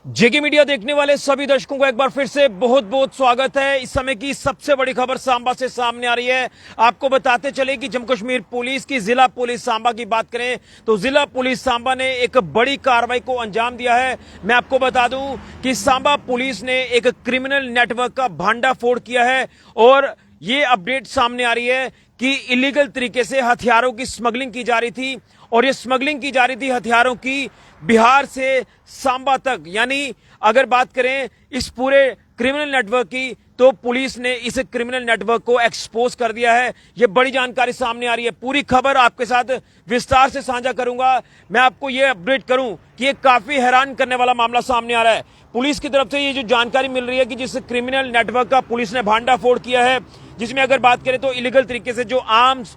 जेके media देखने वाले सभी दर्शकों को एक बार फिर से बहुत बहुत स्वागत है। इस समय की सबसे बड़ी खबर सांबा से सामने आ रही है। आपको बताते चले कि जम्मू कश्मीर पुलिस की जिला पुलिस सांबा की बात करें तो जिला पुलिस सांबा ने एक बड़ी कार्रवाई को अंजाम दिया है। मैं आपको बता दूं कि सांबा पुलिस ने एक क्रिमिनल नेटवर्क का भांडाफोड़ किया है और ये अपडेट सामने आ रही है कि इलीगल तरीके से हथियारों की स्मगलिंग की जा रही थी और ये स्मगलिंग की जा रही थी हथियारों की बिहार से सांबा तक। यानी अगर बात करें इस पूरे क्रिमिनल नेटवर्क की तो पुलिस ने इस क्रिमिनल नेटवर्क को एक्सपोज कर दिया है। यह बड़ी जानकारी सामने आ रही है। पूरी खबर आपके साथ विस्तार से साझा करूंगा। मैं आपको यह अपडेट करूं कि यह काफी हैरान करने वाला मामला सामने आ रहा है। पुलिस की तरफ से ये जो जानकारी मिल रही है कि जिस क्रिमिनल नेटवर्क का पुलिस ने भांडाफोड़ किया है, जिसमें अगर बात करें तो इलीगल तरीके से जो आर्म्स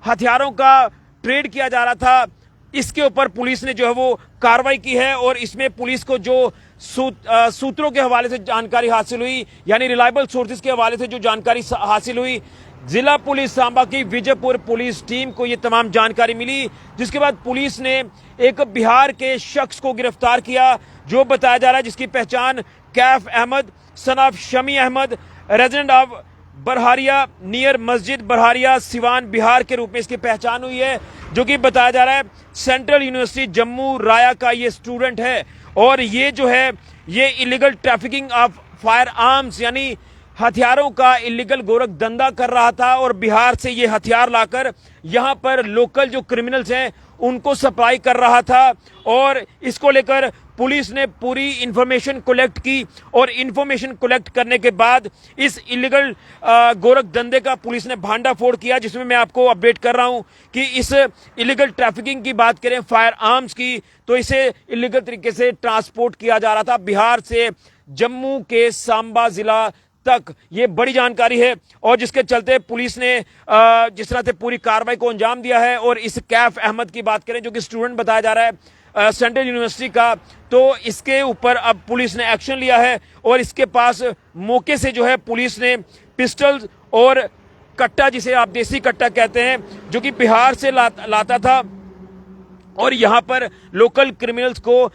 हथियारों का ट्रेड किया जा रहा था, इसके ऊपर पुलिस ने जो है वो कार्रवाई की है। और इसमें पुलिस को जो सूत्रों के हवाले से जानकारी हासिल हुई, यानी रिलायबल सोर्सेज के हवाले से जो जानकारी हासिल हुई, जिला पुलिस सांबा की विजयपुर पुलिस टीम को ये तमाम जानकारी मिली, जिसके बाद पुलिस ने एक बिहार के शख्स को गिरफ्तार किया जो बताया जा रहा है जिसकी पहचान Kaif Ahmad son of Shami Ahmad resident of Barharia near मस्जिद बरहारिया सिवान बिहार के रूप में इसकी पहचान हुई है, जो कि बताया जा रहा है सेंट्रल यूनिवर्सिटी जम्मू राया का ये स्टूडेंट है। और ये जो है ये illegal trafficking of fire arms यानी हथियारों का इलीगल गोरख धंधा कर रहा था और बिहार से ये हथियार लाकर यहां पर लोकल जो क्रिमिनल्स हैं उनको सप्लाई कर रहा था। और इसको लेकर पुलिस ने पूरी इंफॉर्मेशन कलेक्ट की और इंफॉर्मेशन कलेक्ट करने के बाद इस इलीगल गोरख धंधे का पुलिस ने भांडाफोड़ किया, जिसमें मैं आपको अपडेट कर रहा हूं कि इस इलीगल ट्रैफिकिंग की बात करें फायर आर्म्स की तो इसे इलीगल तरीके से ट्रांसपोर्ट किया जा रहा था बिहार से जम्मू के सांबा जिला तक। ये बड़ी जानकारी है और जिसके चलते पुलिस ने जिस तरह से पूरी कार्रवाई को अंजाम दिया है। और इस कैफ अहमद की बात करें जो कि स्टूडेंट बताया जा रहा है सेंट्रल यूनिवर्सिटी का, तो इसके ऊपर अब पुलिस ने एक्शन लिया है और इसके पास मौके से जो है पुलिस ने पिस्टल्स और कट्टा, जिसे आप देसी कट्टा कहते हैं, जो कि बिहार से लाता था और यहां पर लोकल क्रिमिनल्स को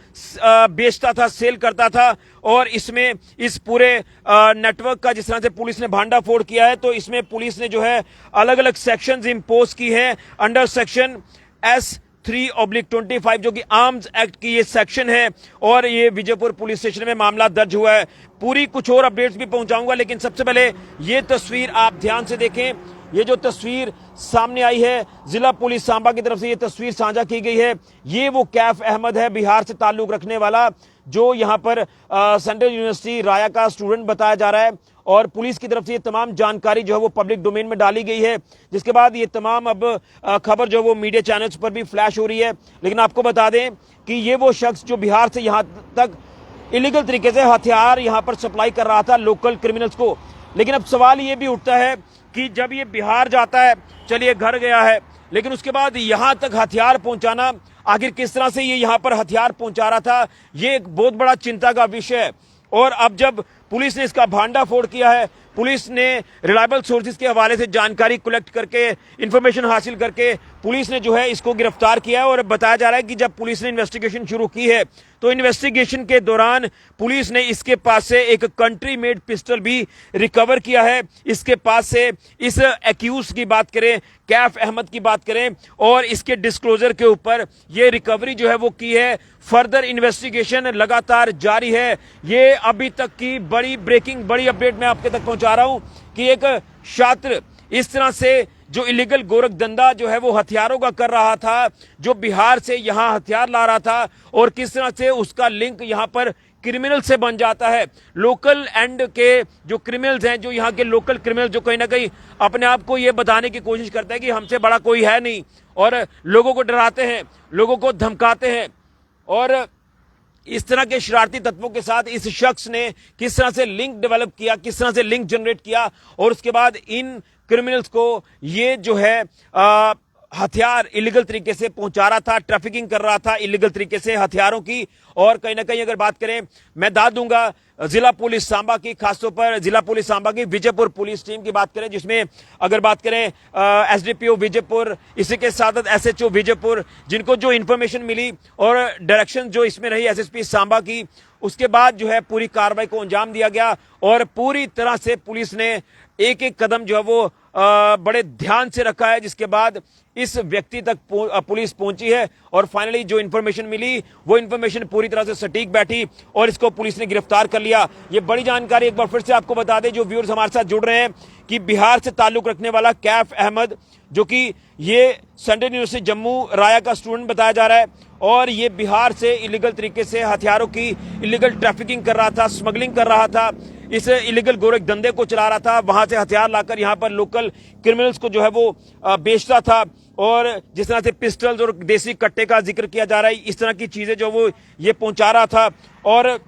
बेचता था, सेल करता था। और इसमें इस पूरे नेटवर्क का जिस तरह से पुलिस ने भांडाफोड़ किया है तो इसमें पुलिस ने जो है अलग अलग सेक्शंस इंपोज की है अंडर सेक्शन S3/25 जो कि आर्म्स एक्ट की ये सेक्शन है। और ये विजयपुर पुलिस स्टेशन में मामला दर्ज हुआ है। पूरी कुछ और अपडेट्स भी पहुंचाऊंगा, लेकिन सबसे पहले ये तस्वीर आप ध्यान से देखें। ये जो तस्वीर सामने आई है जिला पुलिस सांबा की तरफ से ये तस्वीर साझा की गई है। ये वो कैफ अहमद है, बिहार से ताल्लुक रखने वाला, जो यहाँ पर सेंट्रल यूनिवर्सिटी राया का स्टूडेंट बताया जा रहा है। और पुलिस की तरफ से ये तमाम जानकारी जो है वो पब्लिक डोमेन में डाली गई है, जिसके बाद ये तमाम अब खबर जो है वो मीडिया चैनल्स पर भी फ्लैश हो रही है। लेकिन आपको बता दें कि ये वो शख्स जो बिहार से यहाँ तक इलीगल तरीके से हथियार यहाँ पर सप्लाई कर रहा था लोकल क्रिमिनल्स को। लेकिन अब सवाल ये भी उठता है कि जब ये बिहार जाता है, चलिए घर गया है, लेकिन उसके बाद यहां तक हथियार पहुंचाना, आखिर किस तरह से ये यहां पर हथियार पहुंचा रहा था, ये एक बहुत बड़ा चिंता का विषय है। और अब जब पुलिस ने इसका भांडाफोड़ किया है, पुलिस ने रिलायबल सोर्सेज के हवाले से जानकारी कलेक्ट करके इंफॉर्मेशन हासिल करके पुलिस ने जो है इसको गिरफ्तार किया है। और बताया जा रहा है कि जब पुलिस ने इन्वेस्टिगेशन शुरू की है तो इन्वेस्टिगेशन के दौरान पुलिस ने इसके पास से एक कंट्री मेड पिस्टल भी रिकवर किया है। इसके पास से इस एक्यूज की बात करें, कैफ अहमद की बात करें, और इसके डिस्क्लोजर के ऊपर ये रिकवरी जो है वो की है। फर्दर इन्वेस्टिगेशन लगातार जारी है। ये अभी तक की बड़ी ब्रेकिंग, बड़ी अपडेट मैं आपके तक पहुंचा रहा हूं कि एक छात्र इस तरह से जो इलीगल गोरख धंधा जो है वो हथियारों का कर रहा था, जो बिहार से यहां हथियार ला रहा था, और किस तरह से उसका लिंक यहां पर क्रिमिनल से बन जाता है। लोकल एंड के जो क्रिमिनल्स हैं, जो यहाँ के लोकल क्रिमिनल, जो कहीं ना कहीं अपने आप को ये बताने की कोशिश करते हैं कि हमसे बड़ा कोई है नहीं, और लोगों को डराते हैं, लोगों को धमकाते हैं। और इस तरह के शरारती तत्वों के साथ इस शख्स ने किस तरह से लिंक डेवलप किया, किस तरह से लिंक जनरेट किया, और उसके बाद इन क्रिमिनल्स को ये जो है हथियार इलीगल तरीके से पहुंचा रहा था, ट्रैफिकिंग कर रहा था इलीगल तरीके से हथियारों की। और कहीं ना कहीं अगर बात करें, मैं दाद दूंगा जिला पुलिस सांबा की, खासतौर पर जिला पुलिस सांबा की विजयपुर पुलिस टीम की बात करें, जिसमें अगर बात करें एसडीपीओ विजयपुर, इसी के साथ एसएचओ विजयपुर, जिनको जो इंफॉर्मेशन मिली और डायरेक्शन जो इसमें रही एसएसपी सांबा की, उसके बाद जो है पूरी कार्रवाई को अंजाम दिया गया। और पूरी तरह से पुलिस ने एक एक कदम जो है वो बड़े ध्यान से रखा है, जिसके बाद इस व्यक्ति तक पुलिस पहुंची है और फाइनली जो इंफॉर्मेशन मिली वो इंफॉर्मेशन पूरी तरह से सटीक बैठी और इसको पुलिस ने गिरफ्तार कर लिया। ये बड़ी जानकारी एक बार फिर से आपको बता दें, जो व्यूअर्स हमारे साथ जुड़ रहे हैं, कि बिहार से ताल्लुक रखने वाला कैफ अहमद, जो कि ये सेंट्रल यूनिवर्सिटी जम्मू राया का स्टूडेंट बताया जा रहा है, और ये बिहार से इलीगल तरीके से हथियारों की इलीगल ट्रैफिकिंग कर रहा था, स्मगलिंग कर रहा था, इस इलीगल गोरख धंधे को चला रहा था, वहां से हथियार लाकर यहां पर लोकल क्रिमिनल्स को जो है वो बेचता था। और जिस तरह से पिस्टल्स और देसी कट्टे का जिक्र किया जा रहा है, इस तरह की चीजें जो वो ये पहुंचा रहा था। और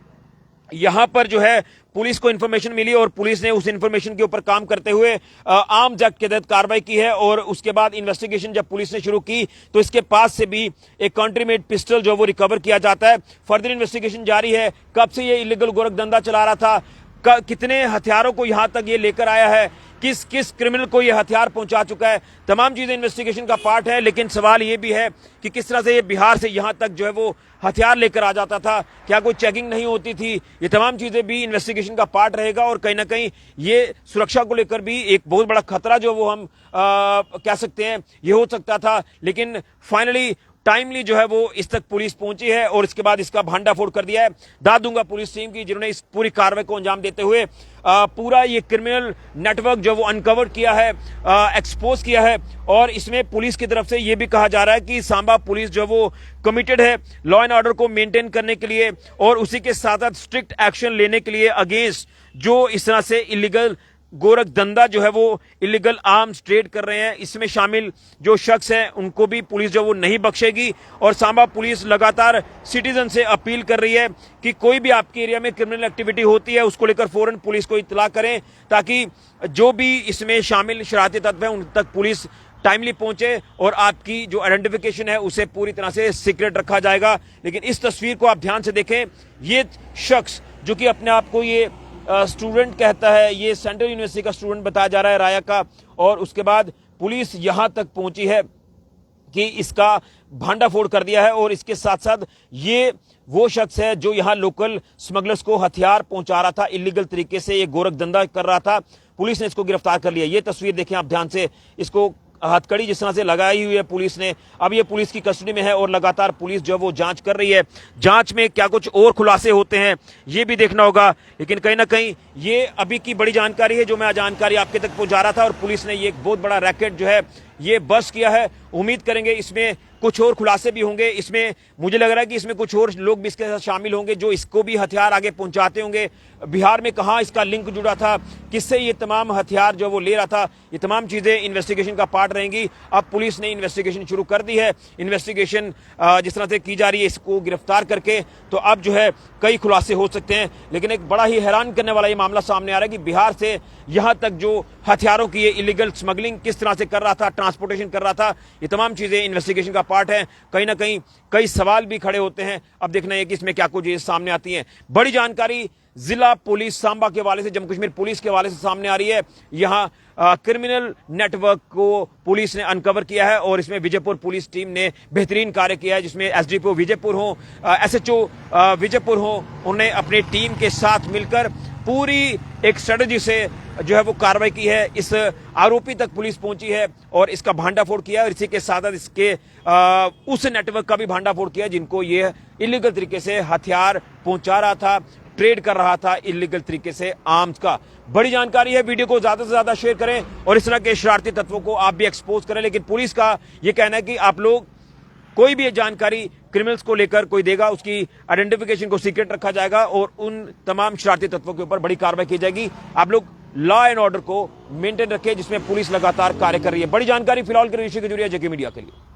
यहां पर जो है पुलिस को इंफॉर्मेशन मिली और पुलिस ने उस इंफॉर्मेशन के ऊपर काम करते हुए आर्म्स एक्ट के तहत कार्रवाई की है। और उसके बाद इन्वेस्टिगेशन जब पुलिस ने शुरू की तो इसके पास से भी एक कंट्री मेड पिस्टल जो वो रिकवर किया जाता है। फर्दर इन्वेस्टिगेशन जारी है, कब से ये इलीगल गोरख धंधा चला रहा था, कितने हथियारों को यहां तक ये लेकर आया है, किस किस क्रिमिनल को ये हथियार पहुंचा चुका है, तमाम चीजें इन्वेस्टिगेशन का पार्ट है। लेकिन सवाल ये भी है कि किस तरह से ये बिहार से यहां तक जो है वो हथियार लेकर आ जाता था, क्या कोई चेकिंग नहीं होती थी, ये तमाम चीजें भी इन्वेस्टिगेशन का पार्ट रहेगा। और कहीं ना कहीं ये सुरक्षा को लेकर भी एक बहुत बड़ा खतरा जो वो हम कह सकते हैं ये हो सकता था। लेकिन फाइनली टाइमली जो है वो इस तक पुलिस पहुंची है और इसके बाद इसका भांडाफोड़ कर दिया है। दाद दूंगा पुलिस टीम की, जिन्होंने इस पूरी कार्रवाई को अंजाम देते हुए पूरा ये क्रिमिनल नेटवर्क जो वो अनकवर किया है, एक्सपोज किया है। और इसमें पुलिस की तरफ से ये भी कहा जा रहा है कि सांबा पुलिस जो वो कमिटेड है लॉ एंड ऑर्डर को मेंटेन करने के लिए और उसी के साथ साथ स्ट्रिक्ट एक्शन लेने के लिए अगेंस्ट जो इस तरह से इलीगल गोरख धंधा जो है वो इलीगल आर्म्स ट्रेड कर रहे हैं, इसमें शामिल जो शख्स हैं उनको भी पुलिस जो वो नहीं बख्शेगी। और सांबा पुलिस लगातार सिटीजन से अपील कर रही है कि कोई भी आपके एरिया में क्रिमिनल एक्टिविटी होती है उसको लेकर फौरन पुलिस को इत्तला करें, ताकि जो भी इसमें शामिल शरारती तत्व हैं उन तक पुलिस टाइमली पहुंचे और आपकी जो आइडेंटिफिकेशन है उसे पूरी तरह से सीक्रेट रखा जाएगा। लेकिन इस तस्वीर को आप ध्यान से देखें, ये शख्स जो कि अपने आप को ये स्टूडेंट कहता है, ये सेंट्रल यूनिवर्सिटी का स्टूडेंट बताया जा रहा है राया का, और उसके बाद पुलिस यहां तक पहुंची है कि इसका भांडाफोड़ कर दिया है। और इसके साथ साथ ये वो शख्स है जो यहां लोकल स्मगलर्स को हथियार पहुंचा रहा था, इलीगल तरीके से ये गोरख धंधा कर रहा था। पुलिस ने इसको गिरफ्तार कर लिया। ये तस्वीर देखें आप ध्यान से, इसको हथकड़ी जिस तरह से लगाई हुई है पुलिस ने। अब ये पुलिस की कस्टडी में है और लगातार पुलिस जो है वो जांच कर रही है। जांच में क्या कुछ और खुलासे होते हैं ये भी देखना होगा। लेकिन कहीं ना कहीं ये अभी की बड़ी जानकारी है जो मैं जानकारी आपके तक पहुंचा रहा था। और पुलिस ने ये एक बहुत बड़ा रैकेट जो है ये बस किया है। उम्मीद करेंगे इसमें कुछ और खुलासे भी होंगे। इसमें मुझे लग रहा है कि इसमें कुछ और लोग भी इसके साथ शामिल होंगे जो इसको भी हथियार आगे पहुंचाते होंगे। बिहार में कहां इसका लिंक जुड़ा था, किससे ये तमाम हथियार जो वो ले रहा था, ये तमाम चीजें इन्वेस्टिगेशन का पार्ट रहेंगी। अब पुलिस ने इन्वेस्टिगेशन शुरू कर दी है। इन्वेस्टिगेशन जिस तरह से की जा रही है इसको गिरफ्तार करके, तो अब जो है कई खुलासे हो सकते हैं। लेकिन एक बड़ा ही हैरान करने वाला ये मामला सामने आ रहा है कि बिहार से यहां तक जो हथियारों की ये इलीगल स्मगलिंग किस तरह से कर रहा था, ट्रांसपोर्टेशन कर रहा था, ये तमाम चीजें इन्वेस्टिगेशन का पार्ट है। कहीं ना कहीं कई सवाल भी खड़े होते हैं। अब देखना है कि इसमें क्या कुछ सामने आती है। बड़ी जानकारी जिला पुलिस सांबा के हवाले से, जम्मू कश्मीर पुलिस के हवाले से सामने आ रही है। यहां क्रिमिनल नेटवर्क को पुलिस ने अनकवर किया है और इसमें विजयपुर पुलिस टीम ने बेहतरीन कार्य किया है, जिसमें एसडीपीओ विजयपुर हो, एसएचओ विजयपुर हो, उन्हें अपनी टीम के साथ मिलकर पूरी एक स्ट्रेटजी से जो है वो कार्रवाई की है। इस आरोपी तक पुलिस पहुंची है और इसका भांडाफोड़ किया है। और इसी के साथ साथ इसके उस नेटवर्क का भी भांडाफोड़ किया जिनको ये इलीगल तरीके से हथियार पहुंचा रहा था, ट्रेड कर रहा था इलीगल तरीके से आर्म्स का। बड़ी जानकारी है, वीडियो को ज्यादा से ज्यादा शेयर करें और इस तरह के शरारती तत्वों को आप भी एक्सपोज करें। लेकिन पुलिस का यह कहना है कि आप लोग कोई भी जानकारी क्रिमिनल्स को लेकर कोई देगा उसकी आइडेंटिफिकेशन को सीक्रेट रखा जाएगा और उन तमाम शरारती तत्वों के ऊपर बड़ी कार्रवाई की जाएगी। आप लोग लॉ एंड ऑर्डर को मेंटेन रखें, जिसमें पुलिस लगातार कार्य कर रही है। बड़ी जानकारी फिलहाल के लिए जेके मीडिया के लिए।